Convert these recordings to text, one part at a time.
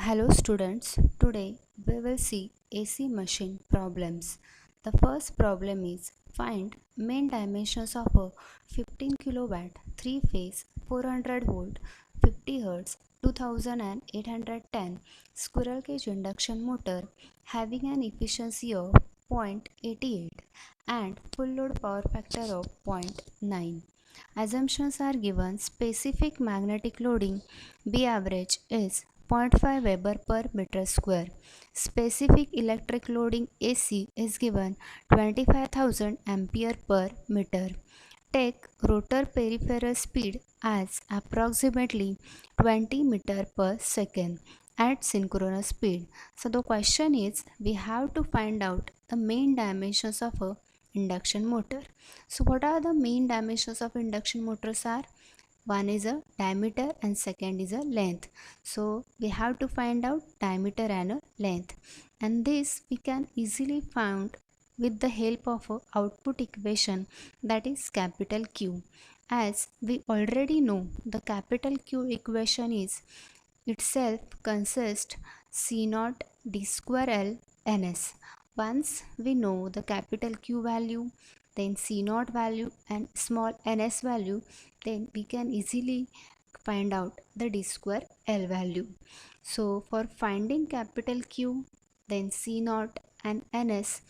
Hello students, today we will see AC machine problems. The first problem is find main dimensions of a 15 kilowatt 3-phase 400 volt 50 Hz 2810 squirrel cage induction motor having an efficiency of 0.88 and full load power factor of 0.9. Assumptions are given. Specific magnetic loading B average is 0.5 Weber per meter square. Specific electric loading AC is given 25,000 ampere per meter. Take rotor peripheral speed as approximately 20 meter per second at synchronous speed. So the question is we have to find out the main dimensions of a induction motor. So what are the main dimensions of induction motors are? One is a diameter and second is a length. So we have to find out diameter and a length, and this we can easily find with the help of a output equation, that is capital Q. As we already know, the capital Q equation is itself consists C naught d square L ns. Once we know the capital Q value, then C naught value and small ns value, then we can easily find out the d square L value. So for finding capital Q, then C naught and ns,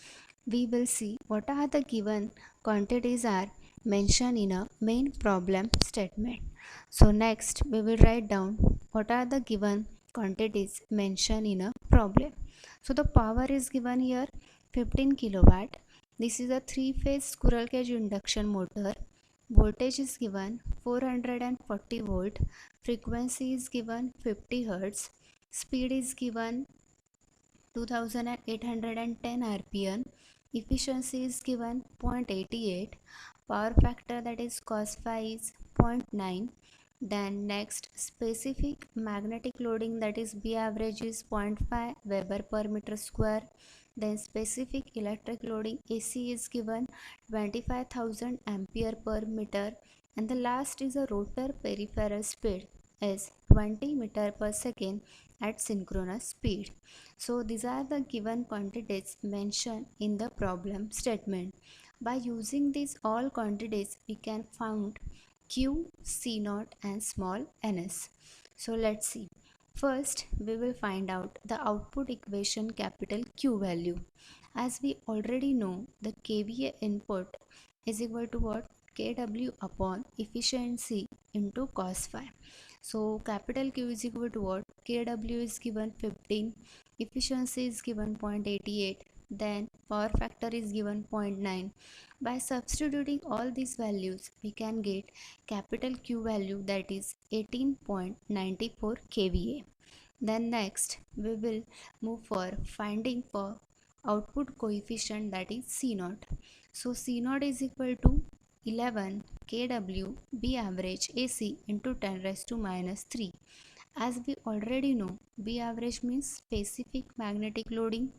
we will see what are the given quantities are mentioned in a main problem statement. So next we will write down what are the given quantities mentioned in a problem. So the power is given here 15 kilowatt. This is a 3-phase squirrel cage induction motor. Voltage is given 440 volt. Frequency is given 50 hertz. Speed is given 2810 rpm. Efficiency is given 0.88. Power factor, that is cos phi, is 0.9. Then next, specific magnetic loading, that is B average, is 0.5 Weber per meter square. Then specific electric loading AC is given 25,000 ampere per meter. And the last is a rotor peripheral speed is 20 meter per second at synchronous speed. So these are the given quantities mentioned in the problem statement. By using these all quantities, we can find Q, C naught and small ns. So let's see. First, we will find out the output equation capital Q value. As we already know, the kVA input is equal to what? kW upon efficiency into cos phi. So capital Q is equal to what? kW is given 15, efficiency is given 0.88, then power factor is given 0.9. By substituting all these values, we can get capital Q value, that is 18.94 kVA. Then next we will move for finding for output coefficient, that is C naught. So C naught is equal to 11 kW B average AC into 10 raised to minus 3. As we already know, B average means specific magnetic loading,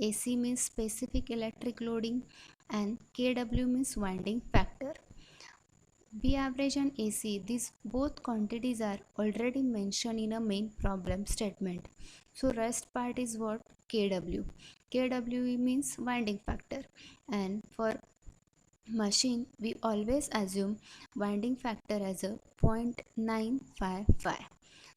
AC means specific electric loading, and kW means winding factor. B average and AC, these both quantities are already mentioned in a main problem statement. So rest part is what? kW. kW means winding factor, and for machine we always assume winding factor as a 0.955.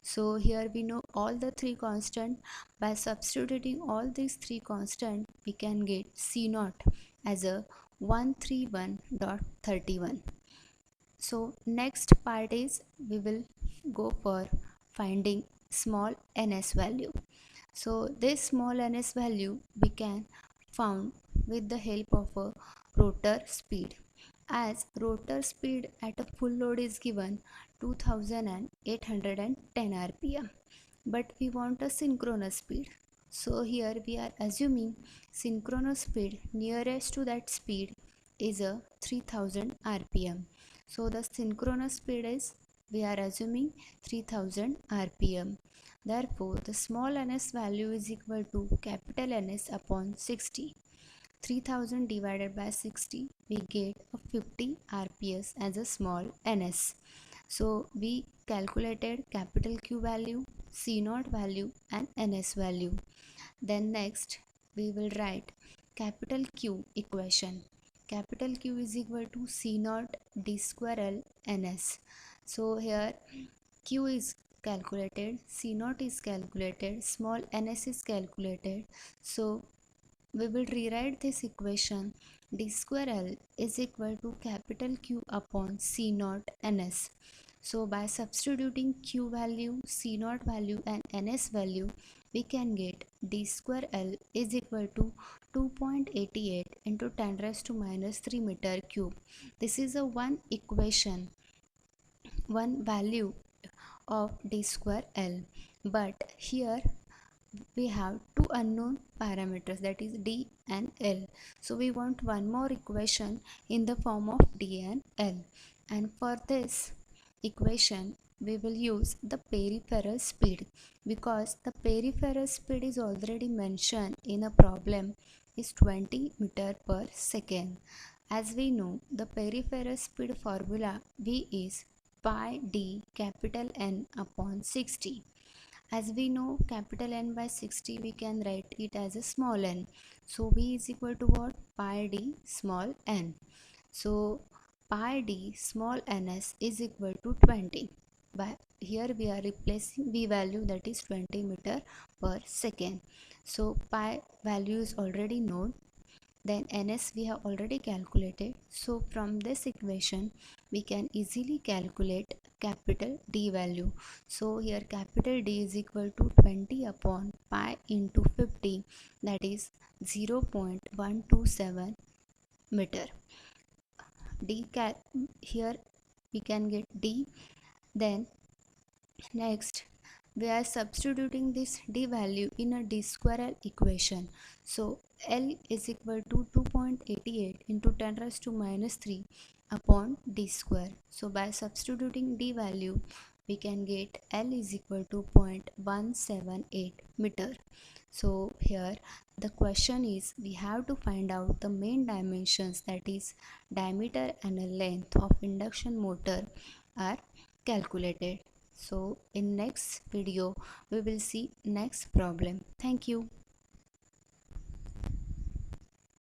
So here we know all the three constant. By substituting all these three constant, we can get C naught as a 131.31. So next part is we will go for finding small ns value. So this small ns value we can found with the help of a rotor speed. As rotor speed at a full load is given 2810 rpm, but we want a synchronous speed. So here we are assuming synchronous speed nearest to that speed is a 3000 rpm. So the synchronous speed is, we are assuming 3000 rpm. Therefore the small ns value is equal to capital Ns upon 60. 3000 divided by 60, we get a 50 rps as a small ns. So we calculated capital Q value C naught value and NS value. Then next we will write capital Q equation. Capital Q is equal to C naught D square L NS. So here Q is calculated, C naught is calculated, small ns is calculated. So we will rewrite this equation. D square L is equal to capital Q upon C naught ns. So by substituting Q value, C naught value and ns value, we can get D square L is equal to 2.88 into 10 raised to minus 3 meter cube. This is a one equation, one value of D square L, but here we have two unknown parameters, that is D and L. So we want one more equation in the form of D and L, and for this equation we will use the peripheral speed, because the peripheral speed is already mentioned in a problem is 20 meter per second. As we know, the peripheral speed formula V is pi d capital N upon 60. As we know capital N by 60, we can write it as a small n. So V is equal to what? Pi d small n. So pi d small ns is equal to 20. By here we are replacing V value, that is 20 meter per second. So pi value is already known. Then ns we have already calculated. So from this equation we can easily calculate capital D value. So here capital D is equal to 20 upon pi into 50, that is 0.127 meter. Here we can get D. Then next we are substituting this D value in a D square L equation. So L is equal to 2.88 into 10 raised to minus 3 upon D square. So by substituting D value, we can get L is equal to 0.178 meter. So here the question is, we have to find out the main dimensions, that is diameter and length of induction motor are calculated. So in next video we will see next problem. Thank you.